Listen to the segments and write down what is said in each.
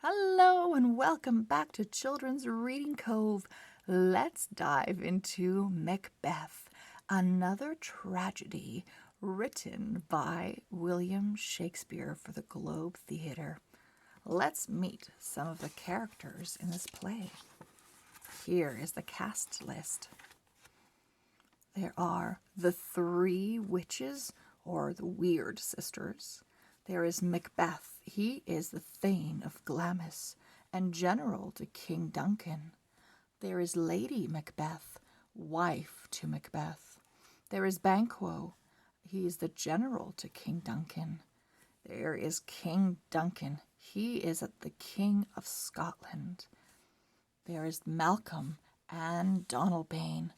Hello and welcome back to Children's Reading Cove. Let's dive into Macbeth, another tragedy written by William Shakespeare for the Globe Theatre. Let's meet some of the characters in this play. Here is the cast list. There are the three witches, or the Weird Sisters. There is Macbeth. He is the Thane of Glamis and general to King Duncan. There is Lady Macbeth, wife to Macbeth. There is Banquo. He is the general to King Duncan. There is King Duncan. He is the King of Scotland. There is Malcolm and Donalbain.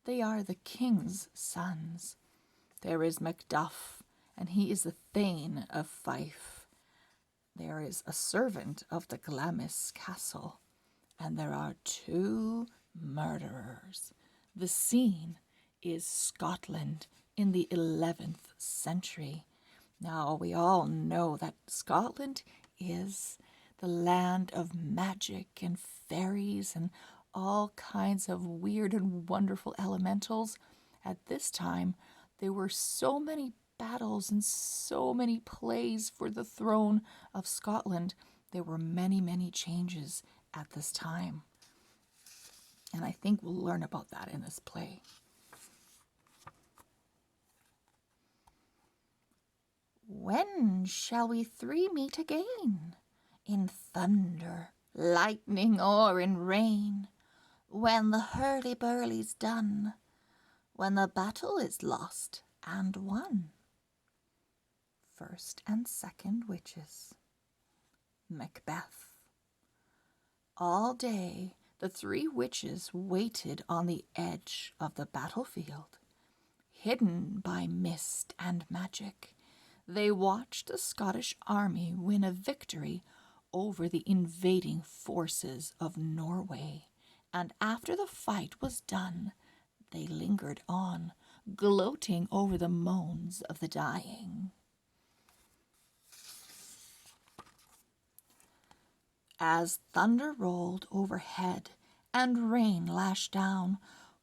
They are the king's sons. There is Macduff, and he is the Thane of Fife. There is a servant of the Glamis castle, and there are two murderers. The scene is Scotland in the 11th century. Now, we all know that Scotland is the land of magic and fairies and all kinds of weird and wonderful elementals. At this time, there were so many battles and so many plays for the throne of Scotland. There were many, many changes at this time. And I think we'll learn about that in this play. When shall we three meet again? In thunder, lightning, or in rain? When the hurly-burly's done, when the battle is lost and won. First and second witches. Macbeth. All day the three witches waited on the edge of the battlefield. Hidden by mist and magic, they watched the Scottish army win a victory over the invading forces of Norway. And after the fight was done, they lingered on, gloating over the moans of the dying. As thunder rolled overhead and rain lashed down,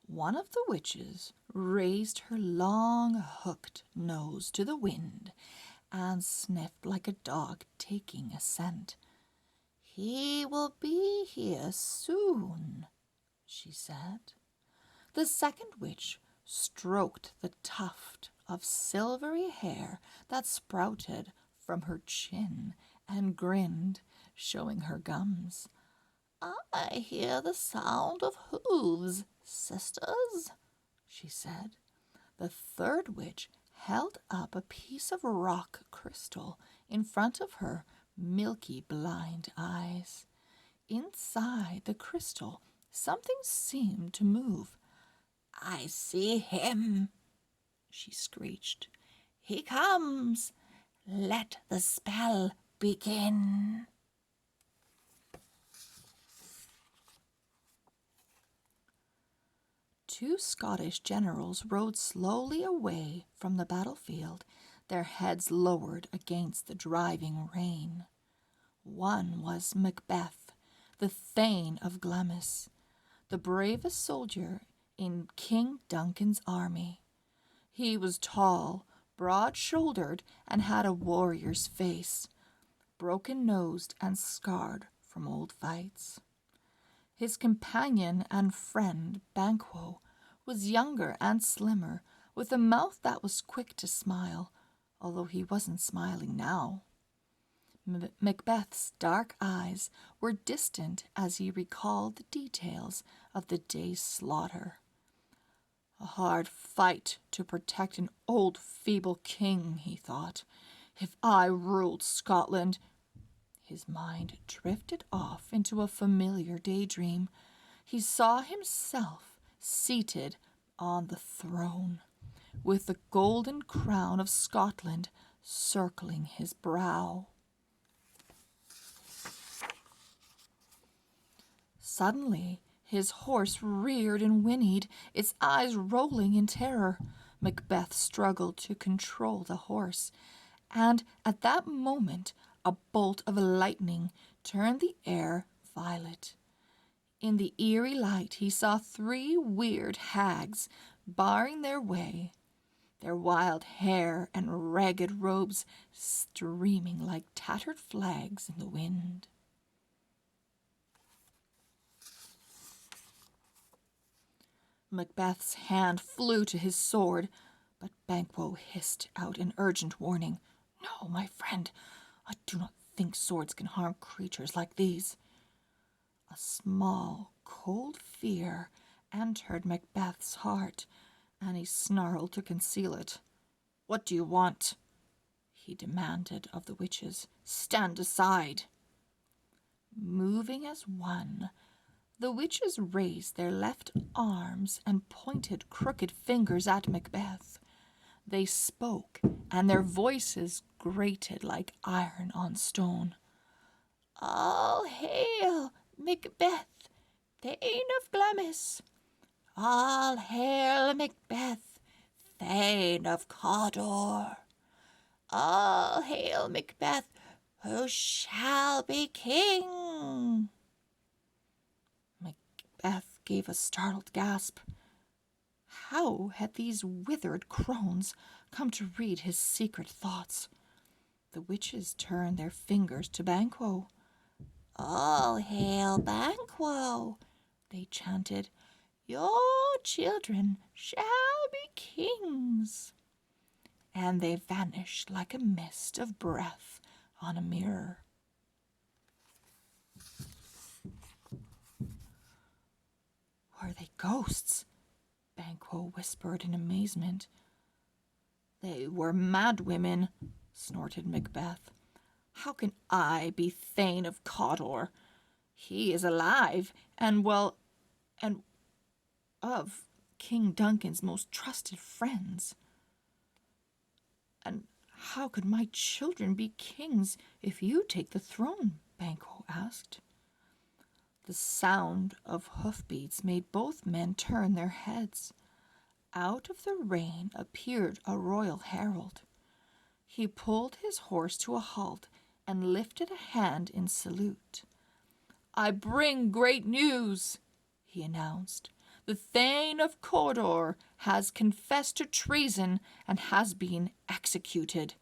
one of the witches raised her long hooked nose to the wind and sniffed like a dog taking a scent. "He will be here soon," she said. The second witch stroked the tuft of silvery hair that sprouted from her chin and grinned, showing her gums. "I hear the sound of hooves, sisters," she said. The third witch held up a piece of rock crystal in front of her milky blind eyes. Inside the crystal, something seemed to move. "I see him," she screeched. "He comes. Let the spell begin." Two Scottish generals rode slowly away from the battlefield, their heads lowered against the driving rain. One was Macbeth, the Thane of Glamis, the bravest soldier in King Duncan's army. He was tall, broad-shouldered, and had a warrior's face, broken-nosed and scarred from old fights. His companion and friend, Banquo, was younger and slimmer, with a mouth that was quick to smile, although he wasn't smiling now. Macbeth's dark eyes were distant as he recalled the details of the day's slaughter. A hard fight to protect an old feeble king, he thought. If I ruled Scotland... His mind drifted off into a familiar daydream. He saw himself seated on the throne, with the golden crown of Scotland circling his brow. Suddenly, his horse reared and whinnied, its eyes rolling in terror. Macbeth struggled to control the horse, and at that moment a bolt of lightning turned the air violet. In the eerie light he saw 3 weird hags barring their way, their wild hair and ragged robes streaming like tattered flags in the wind. Macbeth's hand flew to his sword, but Banquo hissed out an urgent warning. "No, my friend, I do not think swords can harm creatures like these." A small, cold fear entered Macbeth's heart, and he snarled to conceal it. "What do you want?" he demanded of the witches. "Stand aside." Moving as one, the witches raised their left arms and pointed crooked fingers at Macbeth. They spoke, and their voices grated like iron on stone. "All hail Macbeth, Thane of Glamis! All hail Macbeth, Thane of Cawdor! All hail Macbeth, who shall be king!" Macbeth gave a startled gasp. How had these withered crones come to read his secret thoughts? The witches turned their fingers to Banquo. "All hail Banquo!" they chanted. "Your children shall be kings." And they vanished like a mist of breath on a mirror. Were they ghosts? Banquo whispered in amazement. "They were mad women," snorted Macbeth. "How can I be Thane of Cawdor? He is alive, and of King Duncan's most trusted friends. And how could my children be kings if you take the throne?" Banquo asked. The sound of hoofbeats made both men turn their heads. Out of the rain appeared a royal herald. He pulled his horse to a halt and lifted a hand in salute. "I bring great news," he announced. "The Thane of Cawdor has confessed to treason and has been executed.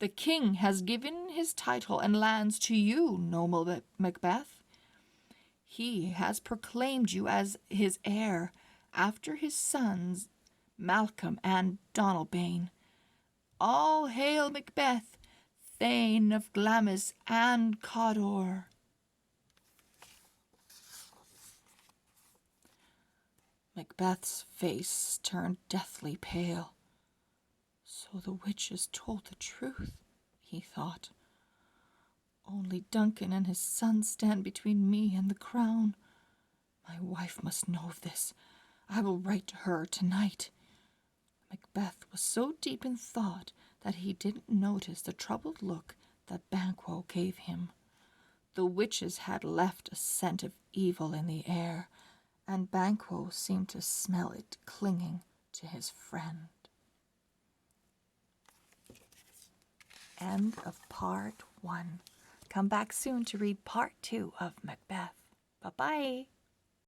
The king has given his title and lands to you, noble Macbeth. He has proclaimed you as his heir after his sons Malcolm and Donalbain. All hail Macbeth, Thane of Glamis and Cawdor." Macbeth's face turned deathly pale. So the witches told the truth, he thought. Only Duncan and his son stand between me and the crown. My wife must know of this. I will write to her tonight. Macbeth was so deep in thought that he didn't notice the troubled look that Banquo gave him. The witches had left a scent of evil in the air, and Banquo seemed to smell it clinging to his friend. End of part 1. Come back soon to read part 2 of Macbeth. Bye-bye.